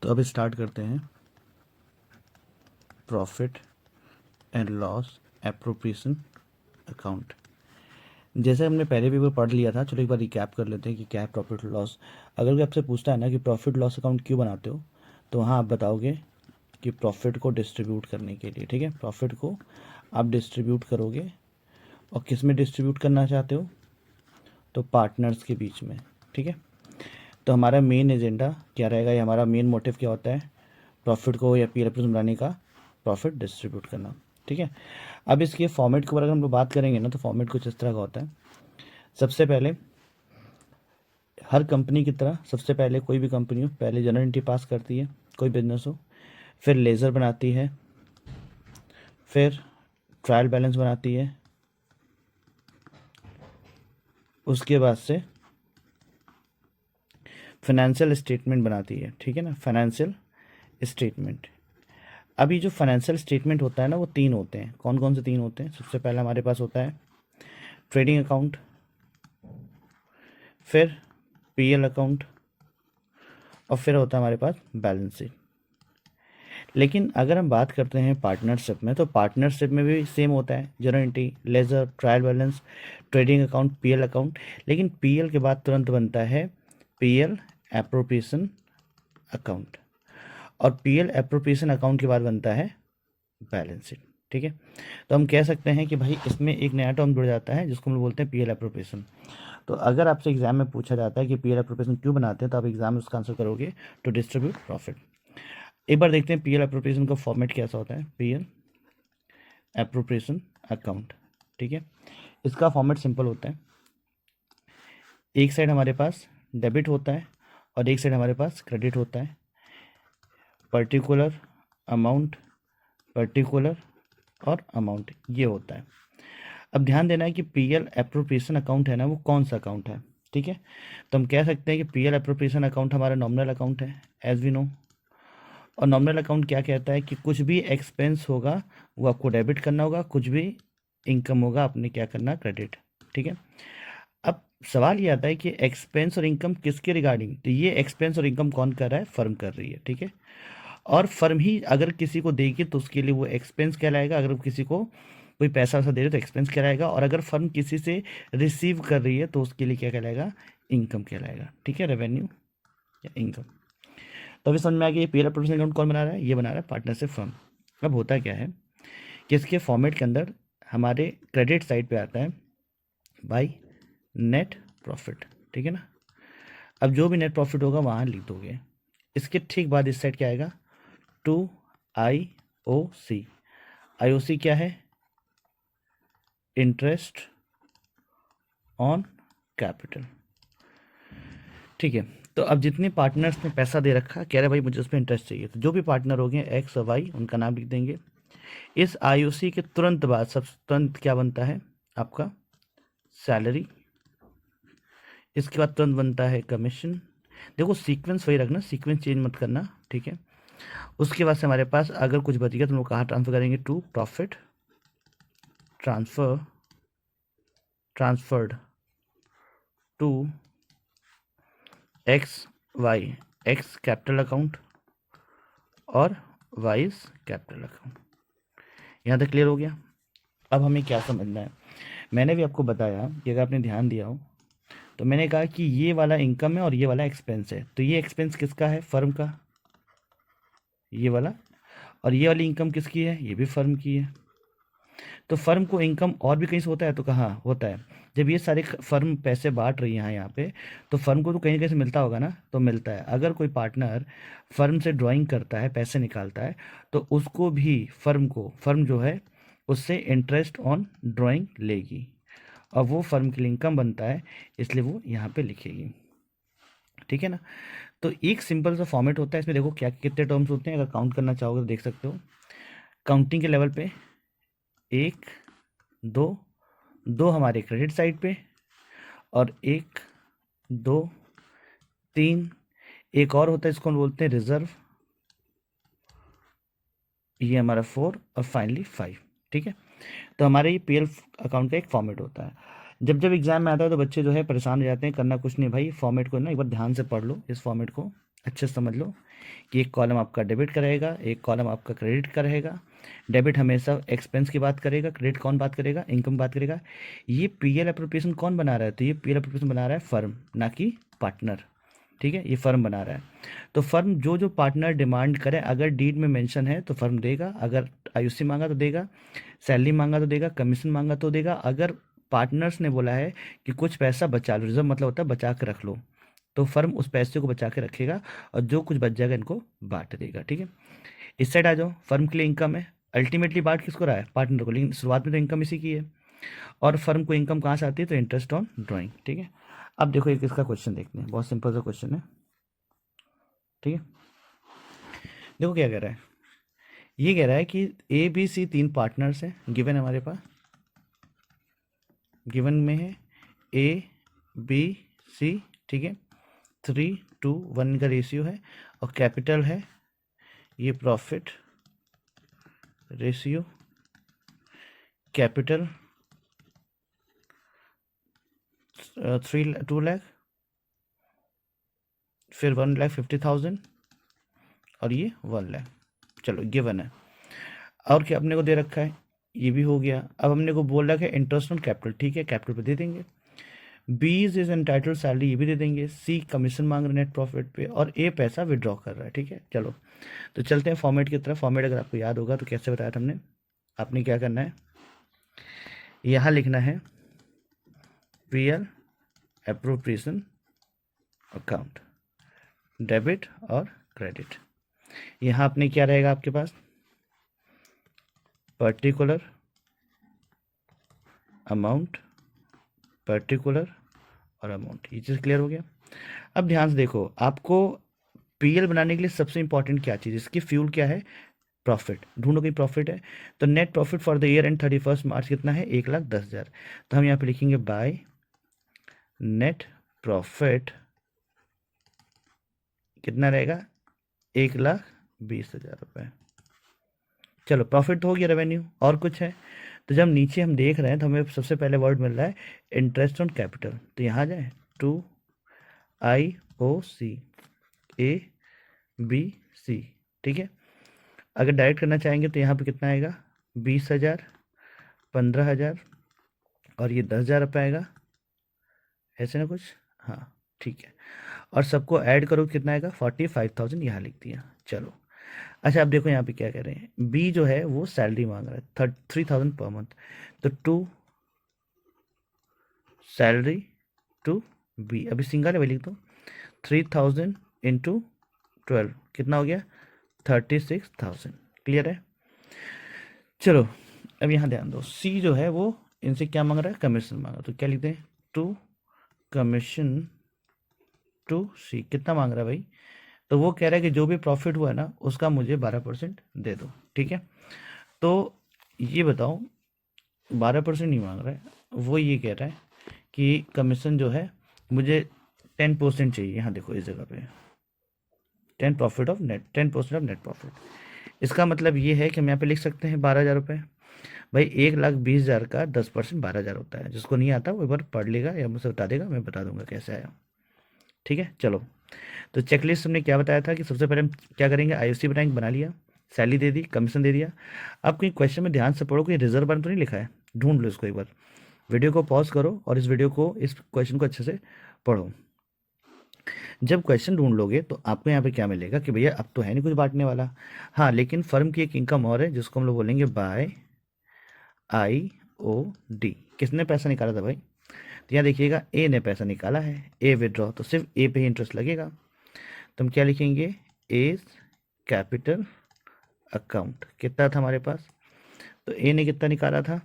तो अब स्टार्ट करते हैं profit and loss appropriation account. जैसे हमने पहले भी वो पढ़ लिया था, चलो एक बार रिकैप कर लेते हैं कि क्या है प्रॉफिट लॉस। अगर कोई आपसे पूछता है ना कि प्रॉफिट लॉस अकाउंट क्यों बनाते हो, तो वहाँ आप बताओगे कि प्रॉफिट को डिस्ट्रीब्यूट करने के लिए। ठीक है, प्रॉफिट को आप डिस्ट्रीब्यूट करोगे और किस में डिस्ट्रीब्यूट करना चाहते हो, तो पार्टनर्स के बीच में। ठीक है, तो हमारा मेन एजेंडा क्या रहेगा, या हमारा मेन मोटिव क्या होता है, प्रॉफिट को या पी बनाने का, प्रॉफिट डिस्ट्रीब्यूट करना। ठीक है, अब इसके फॉर्मेट के ऊपर अगर हम लोग बात करेंगे ना, तो फॉर्मेट कुछ इस तरह का होता है। सबसे पहले हर कंपनी की तरह सबसे पहले कोई भी कंपनी हो, पहले जनरल एंट्री पास करती है, कोई बिजनेस हो, फिर लेज़र बनाती है, फिर ट्रायल बैलेंस बनाती है, उसके बाद से फाइनेंशियल स्टेटमेंट बनाती है। ठीक है ना, फाइनेंशियल स्टेटमेंट। अभी जो फाइनेंशियल स्टेटमेंट होता है ना, वो तीन होते हैं। कौन कौन से तीन होते हैं? सबसे पहला हमारे पास होता है ट्रेडिंग अकाउंट, फिर पीएल अकाउंट, और फिर होता है हमारे पास बैलेंस शीट। लेकिन अगर हम बात करते हैं पार्टनरशिप में, तो पार्टनरशिप में भी सेम होता है, journal entry, ledger, trial balance, trading account, PL account. लेकिन पीएल के बाद तुरंत बनता है पीएल एप्रोप्रिएशन अकाउंट, और पीएल एप्रोप्रिएशन अकाउंट के बाद बनता है बैलेंस शीट। ठीक है, तो हम कह सकते हैं कि भाई इसमें एक नया टर्म जुड़ जाता है जिसको हम बोलते हैं पीएल एप्रोप्रिएशन। तो अगर आपसे एग्जाम में पूछा जाता है कि पीएल एप्रोप्रिएशन क्यों बनाते हैं, तो आप एग्जाम में उसका आंसर करोगे टू डिस्ट्रीब्यूट प्रॉफिट। एक बार देखते हैं पीएल एप्रोप्रिएशन का फॉर्मेट कैसा होता है, पीएल एप्रोप्रिएशन अकाउंट। ठीक है, इसका फॉर्मेट सिंपल होता है। एक साइड हमारे पास डेबिट होता है और एक साइड हमारे पास क्रेडिट होता है। पर्टिकुलर अमाउंट, पर्टिकुलर और अमाउंट, ये होता है। अब ध्यान देना है कि पीएल एप्रोप्रिएशन अकाउंट है ना, वो कौन सा अकाउंट है। ठीक है, तो हम कह सकते हैं कि पीएल एप्रोप्रिएशन अकाउंट हमारा नॉमिनल अकाउंट है, एज वी नो। और नॉमिनल अकाउंट क्या कहता है कि कुछ भी एक्सपेंस होगा वो आपको डेबिट करना होगा, कुछ भी इनकम होगा आपने क्या करना, क्रेडिट। ठीक है, अब सवाल ये आता है कि एक्सपेंस और इनकम किसके रिगार्डिंग, तो ये एक्सपेंस और इनकम कौन कर रहा है, फर्म कर रही है। ठीक है, और फर्म ही अगर किसी को देगी तो उसके लिए वो एक्सपेंस कहलाएगा, अगर किसी को कोई पैसा वैसा दे रहे तो एक्सपेंस कहलाएगा, और अगर फर्म किसी से रिसीव कर रही है तो उसके लिए क्या कहलाएगा, इनकम कहलाएगा। ठीक है, रेवेन्यू या इनकम। तो अभी समझ में आ गया ये पीएल एप्रोप्रिएशन अकाउंट कौन बना रहा है, ये बना रहा है पार्टनरशिप फर्म। अब होता क्या है कि इसके फॉर्मेट के अंदर हमारे क्रेडिट साइड पे आता है बाई नेट प्रॉफिट। ठीक है ना, अब जो भी नेट प्रॉफिट होगा वहाँ लिख दोगे। इसके ठीक बाद इस साइड क्या आएगा, टू आई ओ सी। आई ओ सी क्या है, इंटरेस्ट ऑन कैपिटल। ठीक है, तो अब जितने पार्टनर्स ने पैसा दे रखा, कह रहे भाई मुझे उस पर इंटरेस्ट चाहिए, तो जो भी पार्टनर हो गए एक्स और वाई, उनका नाम लिख देंगे। इस आईओसी के तुरंत बाद सब तुरंत क्या बनता है आपका, सैलरी। इसके बाद तुरंत बनता है कमीशन। देखो सीक्वेंस वही रखना, सीक्वेंस चेंज मत करना। ठीक है, उसके बाद से हमारे पास अगर कुछ बच गया तो हम लोग कहाँ ट्रांसफर करेंगे, to profit transfer, transferred to X Y, X capital account और वाइज कैपिटल अकाउंट। यहाँ तक क्लियर हो गया। अब हमें क्या समझना है, मैंने भी आपको बताया कि अगर आपने ध्यान दिया हो तो मैंने कहा कि ये वाला इनकम है और ये वाला एक्सपेंस है। तो ये एक्सपेंस किसका है, फर्म का, ये वाला। और ये वाली इनकम किसकी है, ये भी फर्म की है। तो फर्म को इनकम और भी कहीं से होता है, तो कहाँ होता है, जब ये सारे फर्म पैसे बांट रही हैं यहाँ पे, तो फर्म को तो कहीं ना कहीं से मिलता होगा ना, तो मिलता है। अगर कोई पार्टनर फर्म से ड्राइंग करता है, पैसे निकालता है, तो उसको भी फर्म को, फर्म जो है उससे इंटरेस्ट ऑन ड्राइंग लेगी, और वो फर्म के लिए इनकम बनता है, इसलिए वो यहाँ पे लिखेगी। ठीक है ना, तो एक सिंपल सा फॉर्मेट होता है इसमें। देखो क्या कितने टर्म्स होते हैं, अगर काउंट करना चाहोगे तो देख सकते हो। काउंटिंग के लेवल पे एक, दो, दो हमारे क्रेडिट साइड पे, और एक, दो, तीन, एक और होता है इसको हम बोलते हैं रिजर्व, ये हमारा 4, और फाइनली 5। ठीक है, तो हमारे ये पीएल अकाउंट का एक फॉर्मेट होता है। जब जब एग्जाम में आता है तो बच्चे जो है परेशान हो जाते हैं, करना कुछ नहीं भाई, फॉर्मेट को ना एक बार ध्यान से पढ़ लो, इस फॉर्मेट को अच्छे से समझ लो कि एक कॉलम आपका डेबिट करेगा, एक कॉलम आपका क्रेडिट का रहेगा। डेबिट हमेशा एक्सपेंस की बात करेगा, क्रेडिट कौन बात करेगा, इनकम बात करेगा। ये पीएल एप्रोप्रिएशन कौन बना रहा है, तो ये पीएल एप्रोप्रिएशन बना रहा है फर्म, ना कि पार्टनर। ठीक है, ये फर्म बना रहा है। तो फर्म जो जो पार्टनर डिमांड करे, अगर डीड में मेंशन है तो फर्म देगा, अगर आईयूसी मांगा तो देगा, सैलरी मांगा तो देगा, कमीशन मांगा तो देगा। अगर पार्टनर्स ने बोला है कि कुछ पैसा बचा लो, रिजर्व मतलब होता है बचा के रख लो, तो फर्म उस पैसे को बचा के रखेगा और जो कुछ बच जाएगा इनको बांट देगा। ठीक है, इस साइड आ जाओ, फर्म के लिए इनकम है, अल्टीमेटली बांट किसको रहा है, पार्टनर को, लेकिन शुरुआत में तो इनकम इसी की है। और फर्म को इनकम कहाँ से आती है, तो इंटरेस्ट ऑन ड्राइंग। ठीक है, अब देखो एक इसका क्वेश्चन देखते हैं, बहुत सिंपल सा क्वेश्चन है। ठीक है, देखो क्या कह रहा है, ये कह रहा है कि ए बी सी 3 पार्टनर्स हैं, गिवन है हमारे पास, गिवन में है ए बी सी। ठीक है, 3:1 का रेशियो है, और कैपिटल है ये प्रॉफिट रेशियो, कैपिटल 2 लाख, फिर 1,50,000 और ये 1 लाख। चलो गिवन है, और क्या अपने को दे रखा है, ये भी हो गया। अब हमने को बोल रखा है इंटरेस्ट ऑन कैपिटल, ठीक है, कैपिटल पे दे देंगे। बी इज एंटाइटल्ड सैलरी, ये भी दे देंगे। सी कमीशन मांग रहे नेट प्रॉफिट पे, और ए पैसा विड्रॉ कर रहा है। ठीक है, चलो तो चलते हैं फॉर्मेट की तरफ। फॉर्मेट अगर आपको याद होगा तो कैसे बताया था हमने, आपने क्या करना है, यहाँ लिखना है पीएल एप्रोप्रिएशन अकाउंट, डेबिट और क्रेडिट। यहाँ अपने क्या रहेगा आपके पास, पर्टिकुलर अमाउंट, पर्टिकुलर और अमाउंट। ये चीज़ क्लियर हो गया। अब ध्यान से देखो, आपको पीएल बनाने के लिए सबसे इंपॉर्टेंट क्या चीज़, इसकी फ्यूल क्या है, प्रॉफिट। ढूंढो कोई प्रॉफिट है, तो net profit for the year and 31 मार्च कितना है, 1,10,000। तो हम यहाँ पे लिखेंगे बाय नेट प्रॉफिट कितना रहेगा, 1,20,000 रुपये। चलो प्रॉफिट तो हो गया, रेवेन्यू। और कुछ है, तो जब नीचे हम देख रहे हैं तो हमें सबसे पहले वर्ड मिल रहा है इंटरेस्ट ऑन कैपिटल, तो यहाँ जाए 2IOC ABC। ठीक है, अगर डायरेक्ट करना चाहेंगे तो यहाँ पे कितना आएगा, 20,000, 15,000 और ये 10,000 रुपये आएगा, ऐसे ना कुछ। हाँ ठीक है, और सबको ऐड करो कितना आएगा, 45,000 यहाँ लिख दिया। चलो अच्छा, अब देखो यहाँ पे क्या कह रहे हैं, बी जो है वो सैलरी मांग रहा है 3,000 पर मंथ, तो 2 सैलरी टू बी, अभी सिंगल है वही लिख दो, 3,000 इंटू 12 कितना हो गया, 36,000। क्लियर है, चलो अब यहाँ ध्यान दो, सी जो है वो इनसे क्या मांग रहा है, कमीशन मांग रहा है, तो क्या लिखते हैं, टू कमीशन टू सी। कितना मांग रहा है भाई, तो वो कह रहा है कि जो भी प्रॉफिट हुआ है ना उसका मुझे 12% दे दो। ठीक है, तो ये बताओ, 12% नहीं मांग रहा है, वो ये कह रहा है कि कमीशन जो है मुझे 10% चाहिए। यहाँ देखो इस जगह पे 10% ऑफ नेट प्रॉफिट। इसका मतलब ये है कि हम यहाँ पे लिख सकते हैं 12,000 रुपये। भाई 1,20,000 का 10% 12,000 होता है, जिसको नहीं आता वो एक बार पढ़ लेगा या मुझसे बता देगा, मैं बता दूंगा कैसे आया। ठीक है, चलो तो चेकलिस्ट हमने क्या बताया था कि सबसे पहले हम क्या करेंगे, आईओसी बनाएंगे, बना लिया, सैलरी दे दी, कमीशन दे दिया। अब कहीं क्वेश्चन में ध्यान से पढ़ो, कोई रिजर्व बन तो नहीं लिखा है, ढूंढ लो इसको एक बार, वीडियो को पॉज करो और इस वीडियो को, इस क्वेश्चन को अच्छे से पढ़ो। जब क्वेश्चन ढूंढ लोगे तो आपको यहाँ पे क्या मिलेगा कि भैया अब तो है नहीं कुछ बांटने वाला, हाँ लेकिन फर्म की एक इनकम और है जिसको हम लोग बोलेंगे बाय IOD। किसने पैसा निकाला था भाई, तो यहाँ देखिएगा ए ने पैसा निकाला है, ए विड्रॉ, तो सिर्फ ए पे ही इंटरेस्ट लगेगा। तो हम क्या लिखेंगे, ए कैपिटल अकाउंट कितना था हमारे पास, तो ए ने कितना निकाला था,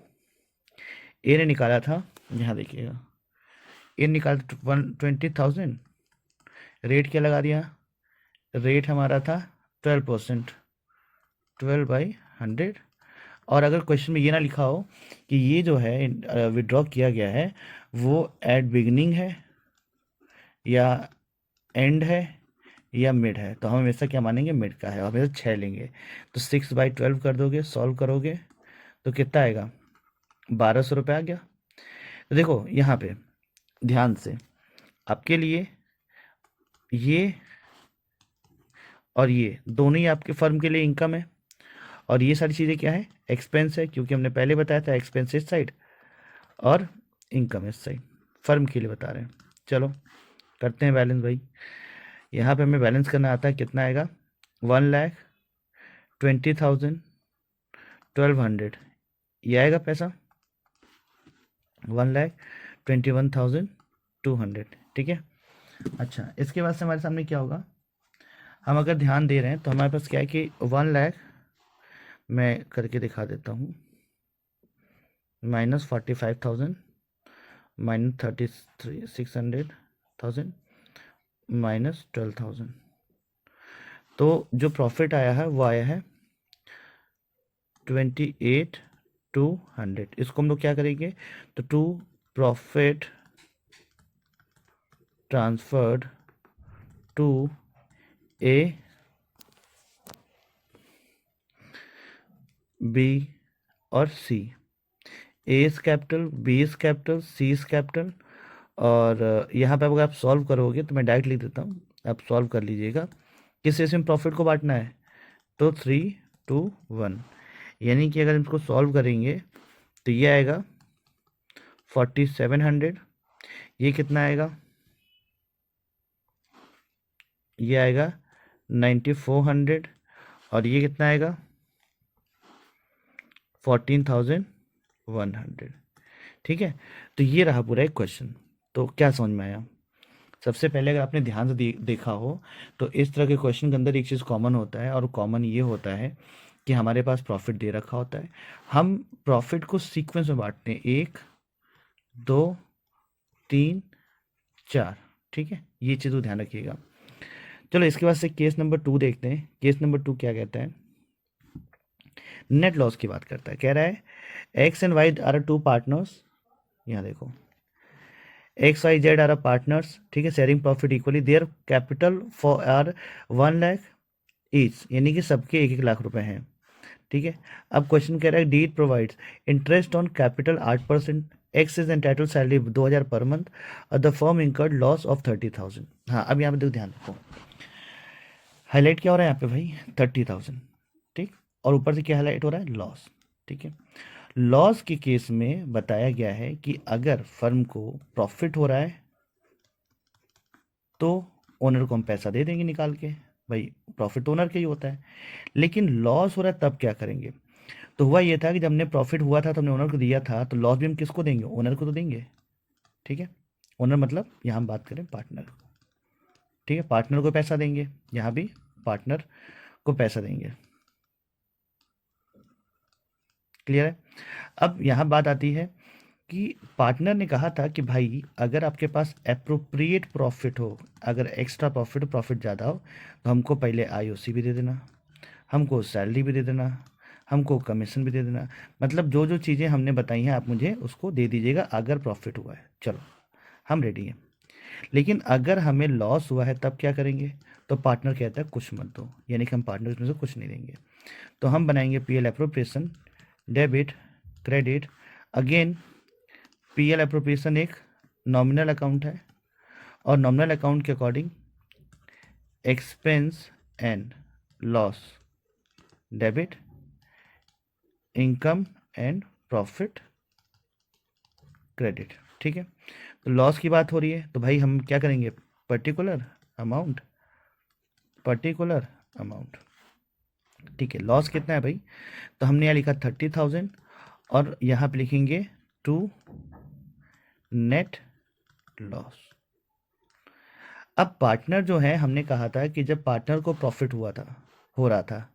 ए ने निकाला था, यहाँ देखिएगा ए निकाला था 20,000। रेट क्या लगा दिया, रेट हमारा था 12%, 12/100। और अगर क्वेश्चन में ये ना लिखा हो कि ये जो है विड्रॉ किया गया है वो एट बिगिनिंग है या एंड है या मिड है, तो हम हमेशा क्या मानेंगे, मिड का है, और हमेशा 6 लेंगे। तो 6/12 कर दोगे, सॉल्व करोगे तो कितना आएगा, 1,200 रुपये आ गया। तो देखो यहाँ पे ध्यान से, आपके लिए ये और ये दोनों ही आपके फर्म के लिए इनकम है, और ये सारी चीज़ें क्या है, एक्सपेंस है, क्योंकि हमने पहले बताया था एक्सपेंस इस साइड और इनकम इस साइड, फर्म के लिए बता रहे हैं। चलो करते हैं बैलेंस भाई। यहाँ पे हमें बैलेंस करना आता है, कितना आएगा, 1,20,000 1,200, ये आएगा पैसा 1,21,200, ठीक है। अच्छा, इसके बाद से हमारे सामने क्या होगा, हम अगर ध्यान दे रहे हैं तो हमारे पास क्या है कि 1,00,000, मैं करके दिखा देता हूँ, -45,000 -36,000 -12,000, तो जो प्रॉफिट आया है वो आया है 28,200। इसको हम लोग क्या करेंगे, तो to profit transferred to A B और C, A is capital, B is capital, C is capital, और यहाँ पे अगर आप सॉल्व करोगे तो मैं डायरेक्ट लिख देता हूँ, आप सॉल्व कर लीजिएगा। किस रेशियो में प्रॉफिट को बांटना है, तो 3:1, यानी कि अगर इसको सॉल्व करेंगे तो ये आएगा 4,700, ये कितना आएगा, ये आएगा 9,400, और ये कितना आएगा 14,100, ठीक है। तो ये रहा पूरा एक क्वेश्चन। तो क्या समझ में आया, सबसे पहले अगर आपने ध्यान से देखा हो तो इस तरह के क्वेश्चन के अंदर एक चीज़ कॉमन होता है, और कॉमन ये होता है कि हमारे पास प्रॉफिट दे रखा होता है, हम प्रॉफिट को सीक्वेंस में बांटते हैं, 1 2 3 4, ठीक है, ये चीज़ को ध्यान रखिएगा। चलो इसके बाद से केस नंबर 2 देखते हैं। केस नंबर 2 क्या कहता है, नेट लॉस की बात करता है, कह रहा है X and Y are two partners, यहाँ देखो X Y Z are partners, ठीक है, sharing profit equally, their capital for are 1,00,000 each, यानी कि सबके 1-1 लाख रुपए हैं, ठीक है। अब क्वेश्चन कह रहा है deed provides interest on capital 8%, X is entitled salary 2,000 per month, और the firm incurred loss of 30,000। हाँ, अब यहाँ पे देखो, ध्यान रखो, हाईलाइट क्या हो रहा है यहाँ पे भाई, 30,000, ठीक, और ऊपर से क्या हाईलाइट हो रहा है, लॉस, ठीक है। लॉस के केस में बताया गया है कि अगर फर्म को प्रॉफिट हो रहा है तो ओनर को हम पैसा दे देंगे निकाल के, भाई प्रॉफिट ओनर का ही होता है। लेकिन लॉस हो रहा है तब क्या करेंगे, तो हुआ ये था कि जब हमने प्रॉफिट हुआ था तो हमने ओनर को दिया था, तो लॉस भी हम किसको देंगे, ओनर को तो देंगे, ठीक है। ओनर मतलब यहाँ हम बात करें पार्टनर, ठीक है, पार्टनर को पैसा देंगे, यहाँ भी पार्टनर को पैसा देंगे, क्लियर है। अब यहाँ बात आती है कि पार्टनर ने कहा था कि भाई अगर आपके पास अप्रोप्रिएट प्रॉफिट हो, अगर एक्स्ट्रा प्रॉफिट ज़्यादा हो, तो हमको पहले आईओसी भी दे देना, हमको सैलरी भी दे देना, हमको कमीशन भी दे देना, मतलब जो जो चीज़ें हमने बताई हैं आप मुझे उसको दे दीजिएगा अगर प्रॉफिट हुआ है, चलो हम रेडी हैं। लेकिन अगर हमें लॉस हुआ है तब क्या करेंगे, तो पार्टनर कहता है कुछ मत दो, यानी कि हम पार्टनर में से कुछ नहीं देंगे। तो हम बनाएंगे PL appropriation, debit credit, again PL appropriation एक नॉमिनल अकाउंट है, और नॉमिनल अकाउंट के according expense and loss debit, income and profit credit, ठीक है। तो लॉस की बात हो रही है तो भाई हम क्या करेंगे, पर्टिकुलर अमाउंट, पर्टिकुलर अमाउंट, ठीक है। लॉस कितना है भाई, तो हमने यहाँ लिखा 30,000, और यहाँ पे लिखेंगे टू नेट लॉस। अब पार्टनर जो है, हमने कहा था कि जब पार्टनर को प्रॉफिट हुआ था, हो रहा था,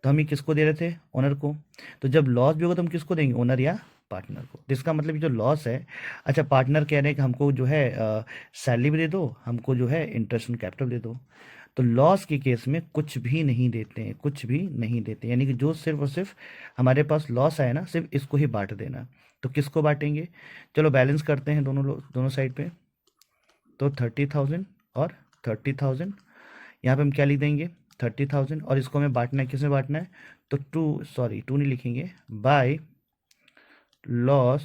तो हम ये किसको दे रहे थे, ओनर को। तो जब लॉस भी होगा तो हम किसको देंगे, ओनर या पार्टनर को। जिसका मतलब ये जो लॉस है, अच्छा पार्टनर कह रहे हैं कि हमको जो है सैलरी भी दे दो, हमको जो है इंटरेस्ट ऑन कैपिटल दे दो। तो लॉस के केस में कुछ भी नहीं देते हैं, कुछ भी नहीं देते, यानी कि जो सिर्फ और सिर्फ हमारे पास लॉस आया ना, सिर्फ इसको ही बांट देना। तो किसको बांटेंगे, चलो बैलेंस करते हैं दोनों लोग, दोनों साइड पे। तो 30,000 और 30,000, यहाँ पे हम क्या लिख देंगे, 30,000, और इसको हमें बांटना है, किस में बांटना है, तो टू नहीं लिखेंगे, बाय लॉस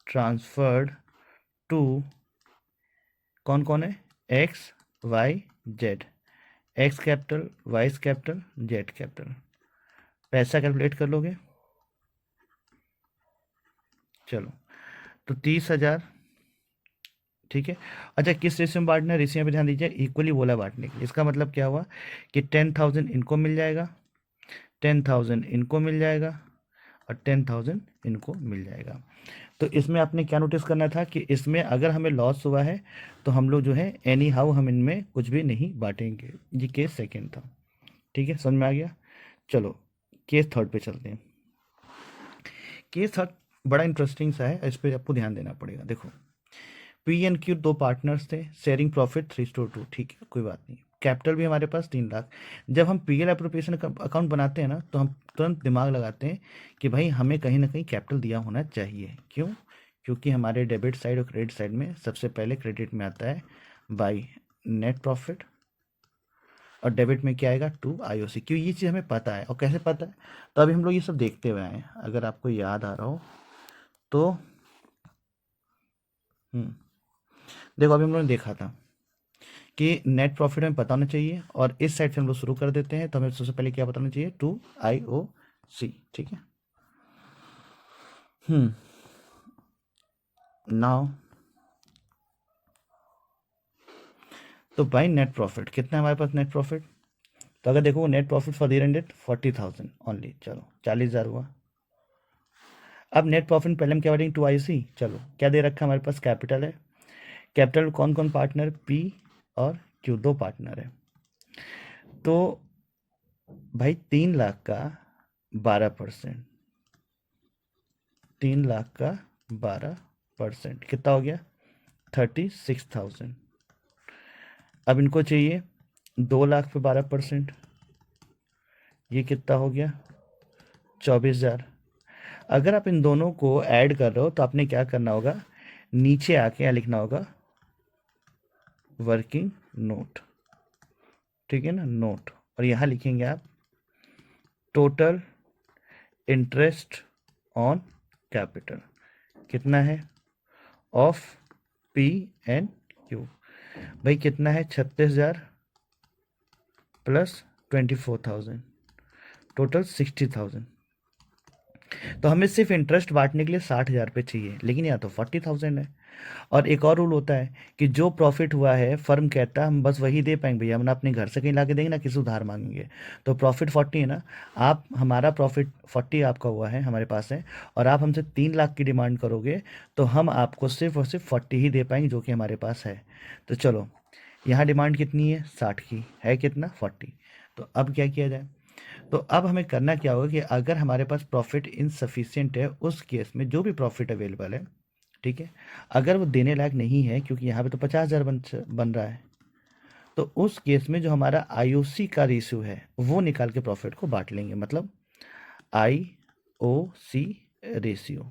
ट्रांसफर्ड टू, कौन कौन है, X Y Z, X capital, Y capital, Z capital. पैसा कैलकुलेट कर लोगे? चलो, तो 30,000, ठीक है। अच्छा, किस रेशियो में बांटना है? रेशियो पे ध्यान दीजिए, इक्वली बोला बांटने के लिए। इसका मतलब क्या हुआ कि 10,000 इनको मिल जाएगा, 10,000 इनको मिल जाएगा और 10,000 इनको मिल जाएगा। तो इसमें आपने क्या नोटिस करना था कि इसमें अगर हमें लॉस हुआ है तो हम लोग जो है एनी हाउ हम इनमें कुछ भी नहीं बांटेंगे। ये केस सेकेंड था, ठीक है, समझ में आ गया। चलो केस थर्ड पे चलते हैं। केस थर्ड बड़ा इंटरेस्टिंग सा है, इस पर आपको ध्यान देना पड़ेगा। देखो, पी एन क्यू दो पार्टनर्स थे, शेयरिंग प्रॉफिट 3:2, ठीक है, कोई बात नहीं। कैपिटल भी हमारे पास 3 लाख। जब हम पी एल अप्रोप्रिएशन अकाउंट बनाते हैं ना, तो हम तुरंत दिमाग लगाते हैं कि भाई हमें कहीं ना कहीं कैपिटल दिया होना चाहिए। क्यों? क्योंकि हमारे डेबिट साइड और क्रेडिट साइड में सबसे पहले क्रेडिट में आता है बाई नेट प्रॉफिट और डेबिट में क्या आएगा? टू आई ओ सी। क्यों? ये चीज़ हमें पता है। और कैसे पता है? तो अभी हम लोग ये सब देखते हुए आए हैं, अगर आपको याद आ रहा हो तो। देखो, अभी हम लोगों ने देखा था कि नेट प्रॉफिट हमें पता होना चाहिए, और इस साइड से हम लोग शुरू कर देते हैं, तो हमें सबसे पहले क्या बताना चाहिए? टू आई ओ सी, ठीक है। नाउ तो बाई नेट प्रॉफिट कितना है हमारे पास? नेट प्रॉफिट तो अगर देखो, net profit for year ended 40,000 only. चलो, 40,000 हुआ। अब नेट प्रॉफिट पहले हम क्या बांटेंगे? टू आई सी। चलो, क्या दे रखा है हमारे पास? कैपिटल है। कैपिटल कौन कौन पार्टनर? पी और क्यू, दो पार्टनर है। तो भाई 3 लाख का 12%, 3 लाख का 12% कितना हो गया? 36,000। अब इनको चाहिए 2 लाख पे 12%, ये कितना हो गया? 24,000। अगर आप इन दोनों को ऐड कर रहे हो तो आपने क्या करना होगा? नीचे आके यहाँ लिखना होगा वर्किंग नोट, ठीक है ना, नोट। और यहाँ लिखेंगे आप टोटल इंटरेस्ट ऑन कैपिटल कितना है ऑफ पी एन क्यू। भाई कितना है? 36,000 प्लस 24,000, टोटल 60,000। तो हमें सिर्फ इंटरेस्ट बांटने के लिए 60,000 रुपये चाहिए, लेकिन यहाँ तो 40,000 है। और एक और रूल होता है कि जो प्रॉफिट हुआ है फर्म कहता है हम बस वही दे पाएंगे भैया, हम ना अपने घर से कहीं ला के देंगे ना किसी उधार मांगेंगे। तो प्रॉफिट 40 है ना, आप हमारा प्रॉफिट 40 आपका हुआ है, हमारे पास है, और आप हमसे 3 लाख की डिमांड करोगे तो हम आपको सिर्फ और सिर्फ 40 ही दे पाएंगे, जो कि हमारे पास है। तो चलो, यहाँ डिमांड कितनी है? 60 की है, कितना? 40। तो अब क्या किया जाए? तो अब हमें करना क्या होगा कि अगर हमारे पास प्रॉफिट इनसफिशिएंट है, उस केस में जो भी प्रॉफिट अवेलेबल है, ठीक है, अगर वो देने लायक नहीं है, क्योंकि यहाँ पे तो 50,000 बन रहा है, तो उस केस में जो हमारा आईओसी का रेशियो है वो निकाल के प्रॉफिट को बांट लेंगे। मतलब आई ओ सी रेशियो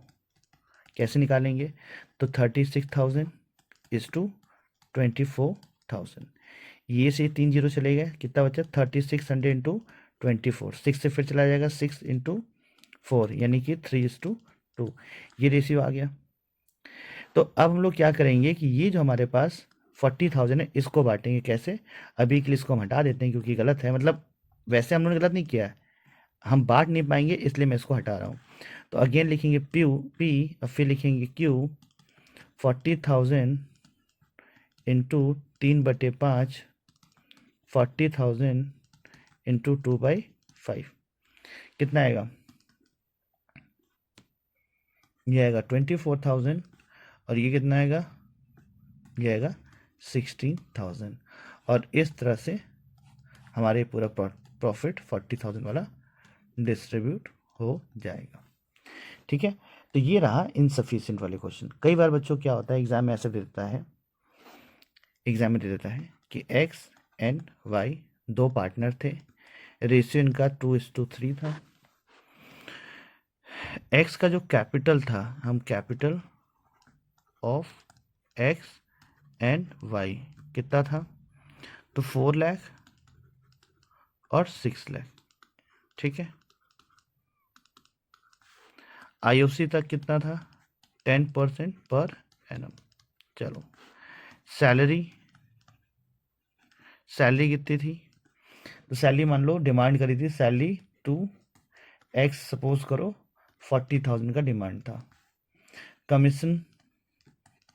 कैसे निकालेंगे? तो 36,000 इज टू 24,000, ये से 3 जीरो चले गए, कितना बचा? 3600 इंटू 24, 6 से फिर चला जाएगा 6 इंटू 4, यानी कि 3:2, ये रेशियो आ गया। तो अब हम लोग क्या करेंगे कि ये जो हमारे पास 40,000 है इसको बांटेंगे। कैसे? अभी के लिए इसको हम हटा देते हैं क्योंकि गलत है, मतलब वैसे हम लोगों ने गलत नहीं किया है, हम बांट नहीं पाएंगे इसलिए मैं इसको हटा रहा हूँ। तो अगेन लिखेंगे पी और फिर लिखेंगे क्यू, 40,000 इंटू 3/5, 40,000 इंटू 2/5, कितना आएगा? ये आएगा 24,000, और ये कितना आएगा? ये आएगा 16,000। और इस तरह से हमारे पूरा प्रॉफिट 40,000 वाला डिस्ट्रीब्यूट हो जाएगा, ठीक है। तो ये रहा इनसफिशिएंट वाले क्वेश्चन। कई बार बच्चों क्या होता है, एग्जाम में ऐसे दे देता है, एग्जाम में दे देता है कि एक्स एंड वाई दो पार्टनर थे, रेशियो इनका 2:3 था। एक्स का जो कैपिटल था, हम capital of X and Y कितना था? तो 4 लाख और 6 लाख, ठीक है। आईओसी तक कितना था? 10% पर एनम। चलो, सैलरी कितनी थी? तो सैलरी मान लो डिमांड करी थी, सैलरी टू एक्स सपोज करो 40,000 का डिमांड था, कमीशन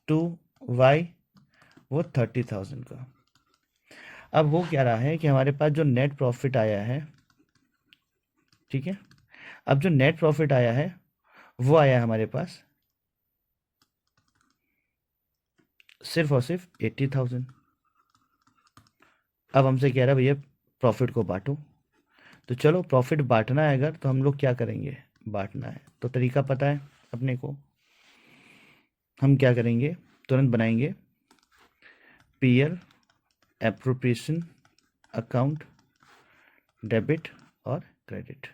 टू वाई वो 30,000 का। अब हो क्या रहा है कि हमारे पास जो नेट प्रॉफिट आया है, ठीक है, अब जो नेट प्रॉफिट आया है वो आया है हमारे पास सिर्फ और सिर्फ 80,000। अब हमसे कह रहा है भैया प्रॉफिट को बांटो, तो चलो प्रॉफिट बांटना है अगर तो हम लोग क्या करेंगे, बांटना है तो तरीका पता है अपने को, हम क्या करेंगे, तुरंत बनाएंगे पीएल एप्रोप्रिएशन अकाउंट, डेबिट और क्रेडिट,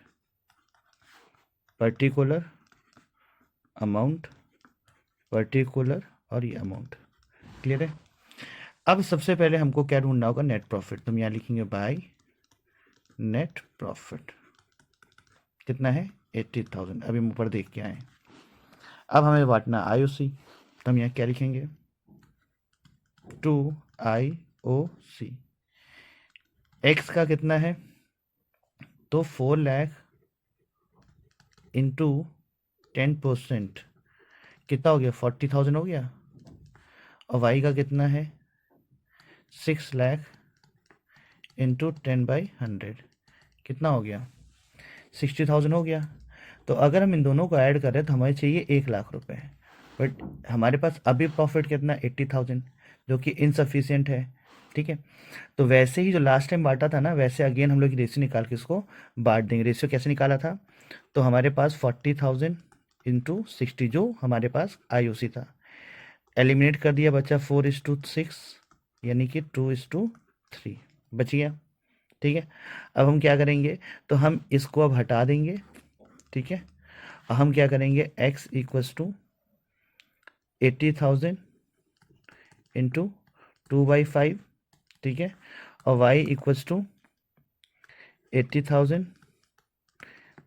पर्टिकुलर अमाउंट, पर्टिकुलर और ये अमाउंट। क्लियर है। अब सबसे पहले हमको क्या ढूंढना होगा, नेट प्रॉफिट। तो हम यहाँ लिखेंगे बाय नेट प्रॉफिट कितना है 80,000। अभी हम ऊपर देख के आए। अब हमें बांटना IOC, तो हम यहाँ क्या लिखेंगे 2 IOC। एक्स का कितना है, तो 4 लाख इंटू 10% कितना हो गया 40,000 हो गया। और वाई का कितना है 6 लाख इंटू 10/100 कितना हो गया 60,000 हो गया। तो अगर हम इन दोनों को ऐड करें तो हमें चाहिए 1 लाख रुपए, बट हमारे पास अभी प्रॉफिट कितना 80,000 जो कि इनसफिशियंट है। ठीक है, तो वैसे ही जो लास्ट टाइम बांटा था ना, वैसे अगेन हम लोग रेशियो निकाल के इसको बांट देंगे। रेशियो कैसे निकाला था, तो हमारे पास 40,000 इंटू 60 जो हमारे पास IOC था, एलिमिनेट कर दिया, बचा 4:6 यानी कि 2:3 बच गया। ठीक है, अब हम क्या करेंगे, तो हम इसको अब हटा देंगे। ठीक है, और हम क्या करेंगे x इक्वल्स टू 80,000 इंटू 2/5। ठीक है, और y इक्वल्स टू 80,000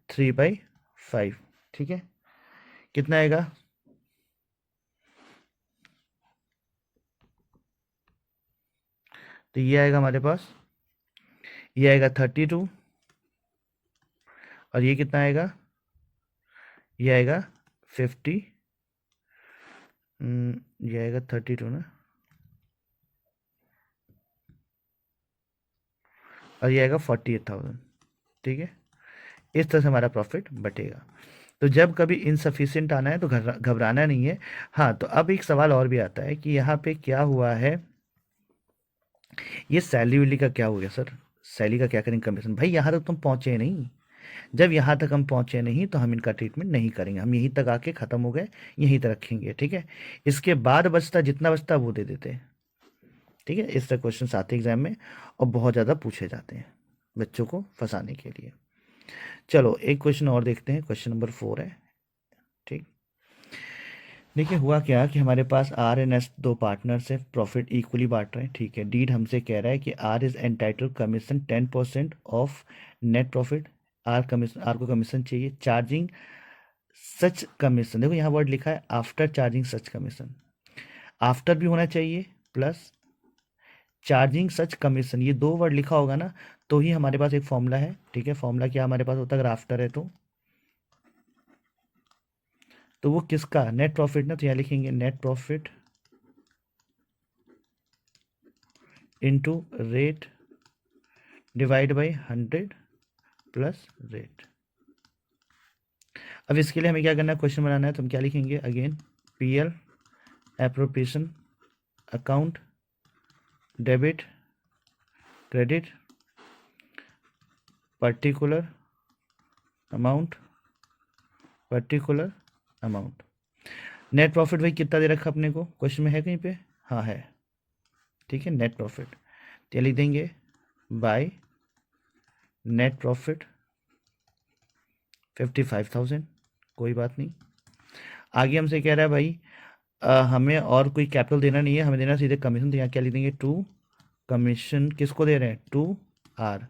3/5। ठीक है, कितना आएगा, तो ये आएगा हमारे पास, ये आएगा 32, और ये कितना आएगा, ये आएगा 50, ये आएगा 32 ना, और ये आएगा 48,000। ठीक है, इस तरह से हमारा प्रॉफिट बटेगा। तो जब कभी इनसफिशिएंट आना है तो घबराना नहीं है। हाँ, तो अब एक सवाल और भी आता है कि यहाँ पे क्या हुआ है, ये सैलरी वैली का क्या हो गया सर, सैलरी का क्या करेंगे कमीशन। भाई यहाँ तक तुम पहुँचे नहीं, जब यहाँ तक हम पहुँचे नहीं तो हम इनका ट्रीटमेंट नहीं करेंगे, हम यहीं तक आके ख़त्म हो गए, यहीं तक रखेंगे। ठीक है, इसके बाद बचता जितना बचता वो दे देते हैं। ठीक है, इस तरह क्वेश्चन आते हैं एग्जाम में और बहुत ज़्यादा पूछे जाते हैं बच्चों को फंसाने के लिए। चलो एक क्वेश्चन और देखते हैं, क्वेश्चन नंबर 4 है। ठीक, देखिए हुआ क्या कि हमारे पास आर एंड एस दो पार्टनर्स है, प्रॉफिट इक्वली बांट रहे हैं। ठीक है, डीड हमसे कह रहा है कि R is entitled commission 10% of net profit. R को कमीशन चाहिए, चार्जिंग सच कमीशन, देखो यहाँ वर्ड लिखा है after charging such commission, after भी होना चाहिए प्लस चार्जिंग सच कमीशन, ये दो वर्ड लिखा होगा ना तो ही हमारे पास एक फॉर्मूला है। ठीक है, फॉर्मूला क्या हमारे पास होता है अगर आफ्टर है तो वो किसका, नेट प्रॉफिट ना, तो यहाँ लिखेंगे net profit into rate divide by 100 plus rate. अब इसके लिए हमें क्या करना है, क्वेश्चन बनाना है, तो हम क्या लिखेंगे again PL appropriation account, debit credit, particular amount, particular amount. Net profit भाई कितना दे रखा अपने को, क्वेश्चन में है कहीं पे, हाँ है। ठीक है, नेट प्रॉफिट तो लिख देंगे बाय नेट प्रॉफिट 55,000, कोई बात नहीं। आगे हमसे कह रहा है भाई हमें और कोई कैपिटल देना नहीं है, हमें देना सीधे कमीशन, तो यहाँ क्या लिख देंगे टू कमीशन, किसको दे रहे हैं टू आर।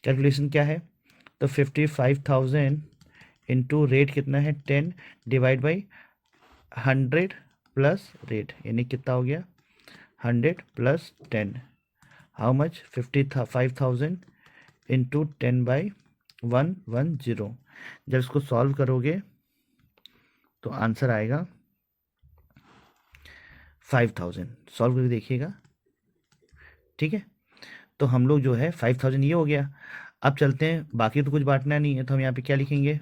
कैलकुलेशन क्या है, तो 55,000 इंटू रेट कितना है 10 डिवाइड बाई 100 प्लस रेट, यानी कितना हो गया 100 प्लस 10, हाउ मच 55,000 इंटू 10/110। जब इसको सॉल्व करोगे तो आंसर आएगा 5000। सॉल्व करके देखिएगा, ठीक है। तो हम लोग जो है 5000 ये हो गया। अब चलते हैं, बाकी तो कुछ बांटना नहीं है, तो हम यहाँ पे क्या लिखेंगे,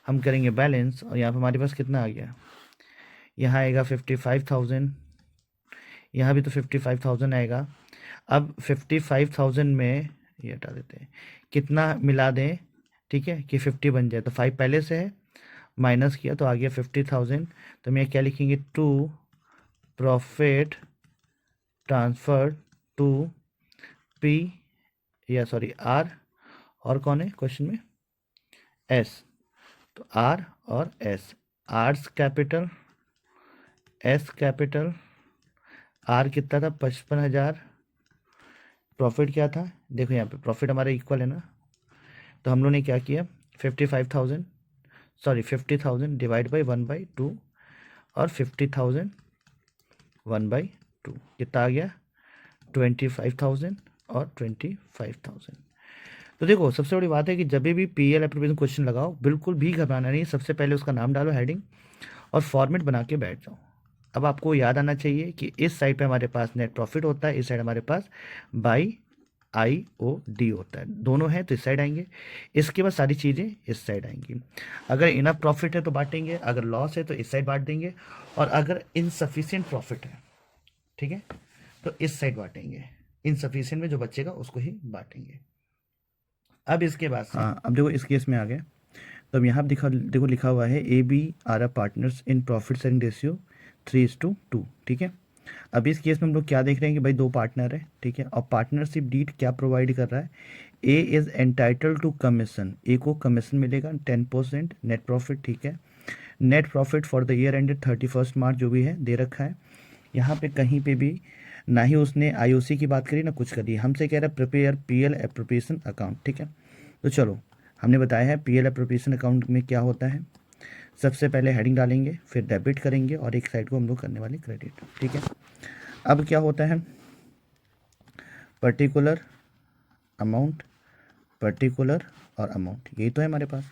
हम करेंगे बैलेंस, और यहाँ पे हमारे पास कितना आ गया, यहाँ आएगा 55,000, यहाँ भी तो 55,000 आएगा। अब 55,000 में ये हटा देते हैं, कितना मिला दें, ठीक है, कि 50 बन जाए। तो 5 पहले से है, माइनस किया तो आ गया 50,000। तो मैं क्या लिखेंगे, to profit transfer to P, या सॉरी आर, और कौन है क्वेश्चन में, एस। तो आर और S, R's capital, S capital. R कितना था, 55,000। प्रॉफिट क्या था, देखो यहाँ पे प्रॉफिट हमारा इक्वल है ना, तो हम लोग ने क्या किया, 55,000 सॉरी 50,000 डिवाइड बाई 1/2, और 50,000 1/2 कितना आ गया, 25,000 और 25,000। तो देखो सबसे बड़ी बात है कि जब भी पीएल एप्रोप्रिएशन क्वेश्चन लगाओ, बिल्कुल भी घबराना नहीं, सबसे पहले उसका नाम डालो, हेडिंग, और फॉर्मेट बना के बैठ जाओ। अब आपको याद आना चाहिए कि इस साइड पे हमारे पास नेट प्रॉफिट होता है, इस साइड हमारे पास बाई IOD होता है, दोनों है तो इस साइड आएंगे, इसके बाद सारी चीज़ें इस साइड आएंगी। अगर इनफ प्रॉफिट है तो बांटेंगे, अगर लॉस है तो इस साइड बांट देंगे, और अगर इनसफिशिएंट प्रॉफिट है, ठीक है, तो इस साइड बांटेंगे, इनसफिशिएंट में जो बचेगा उसको ही बांटेंगे। अब इसके बाद से अब देखो इस केस में आ गए, तो अब यहाँ देखो लिखा हुआ है AB are partners in profit sharing ratio 3:2, ठीक है। अब इस केस में हम लोग क्या देख रहे हैं कि भाई दो पार्टनर है, ठीक है, और पार्टनरशिप डीड क्या प्रोवाइड कर रहा है, ए इज एंटाइटल टू कमीशन, ए को कमीशन मिलेगा 10% नेट प्रॉफिट, ठीक है। Net profit for the year ended 31 मार्च जो भी है दे रखा है। यहाँ पे कहीं पे भी ना ही उसने IOC की बात करी ना कुछ करी, हमसे कह रहा है प्रिपेयर PL एप्रोप्रिएशन अकाउंट, ठीक है। तो चलो हमने बताया है PL एप्रोप्रिएशन अकाउंट में क्या होता है, सबसे पहले हेडिंग डालेंगे, फिर डेबिट करेंगे, और एक साइड को हम लोग करने वाले क्रेडिट, ठीक है। अब क्या होता है, पर्टिकुलर अमाउंट, पर्टिकुलर और अमाउंट, यही तो है हमारे पास।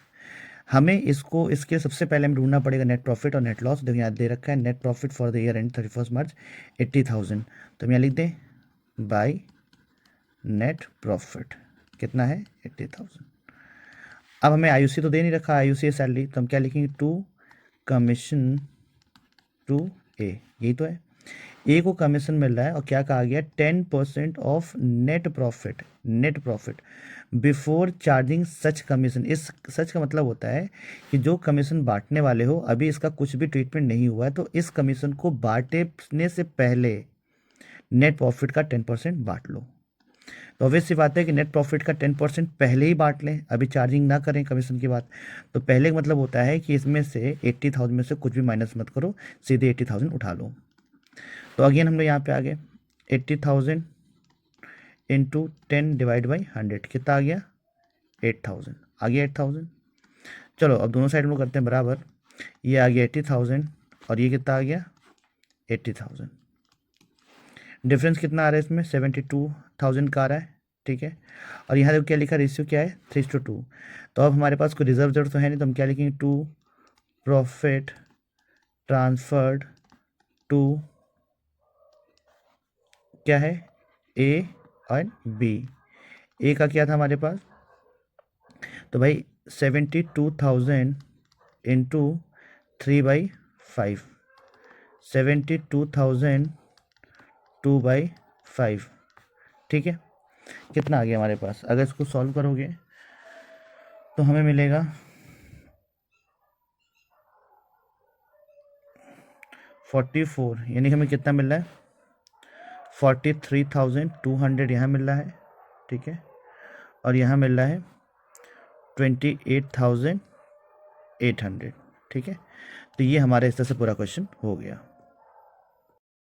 हमें इसको इसके सबसे पहले हमें ढूंढना पड़ेगा नेट प्रॉफिट और नेट लॉस। देखो यहाँ दे रखा है net profit for the year and 31 मार्च 80,000, तो हम यहाँ लिख दें बाय नेट प्रॉफिट कितना है 80,000। अब हमें IOC तो दे नहीं रखा, IOC सैलरी, तो हम क्या लिखेंगे, टू कमीशन टू ए, यही तो है, ए को कमीशन मिल रहा है, और क्या कहा गया, 10% of net profit, net profit before charging such commission. इस सच का मतलब होता है कि जो कमीशन बांटने वाले हो अभी इसका कुछ भी ट्रीटमेंट नहीं हुआ है, तो इस कमीशन को बांटने से पहले नेट प्रॉफिट का 10% बांट लो। तो ऑब्वियस सी बात है कि नेट प्रॉफिट का 10% पहले ही बांट लें, अभी चार्जिंग ना करें कमीशन की बात। तो पहले का मतलब होता है कि इसमें से 80,000 में से कुछ भी माइनस मत करो, सीधे 80,000 उठा लो। तो अगेन हम लोग यहाँ पे आ गए 80,000 इंटू 10 डिवाइड बाई 100 कितना आ गया 8,000, आ गया 8,000। चलो अब दोनों साइड हम लोग करते हैं बराबर, ये आ गया 80,000 और ये कितना आ गया 80,000। डिफरेंस कितना आ रहा है इसमें 72,000 का आ रहा है, ठीक है। और यहाँ देखो क्या लिखा, रेशियो क्या है 3:2। तो अब हमारे पास कोई रिजर्व जरूरत तो है नहीं, तो हम क्या लिखेंगे, टू प्रॉफिट ट्रांसफर्ड टू क्या है A और B। ए का क्या था हमारे पास, तो भाई 72,000 इंटू 3/5, 72,000 2/5, ठीक है। कितना आ गया हमारे पास, अगर इसको सॉल्व करोगे तो हमें मिलेगा 44, यानी हमें कितना मिल रहा है 43,200 यहाँ मिल रहा है, ठीक है, और यहाँ मिल रहा है 28,800, ठीक है। तो ये हमारे इस तरह से पूरा क्वेश्चन हो गया।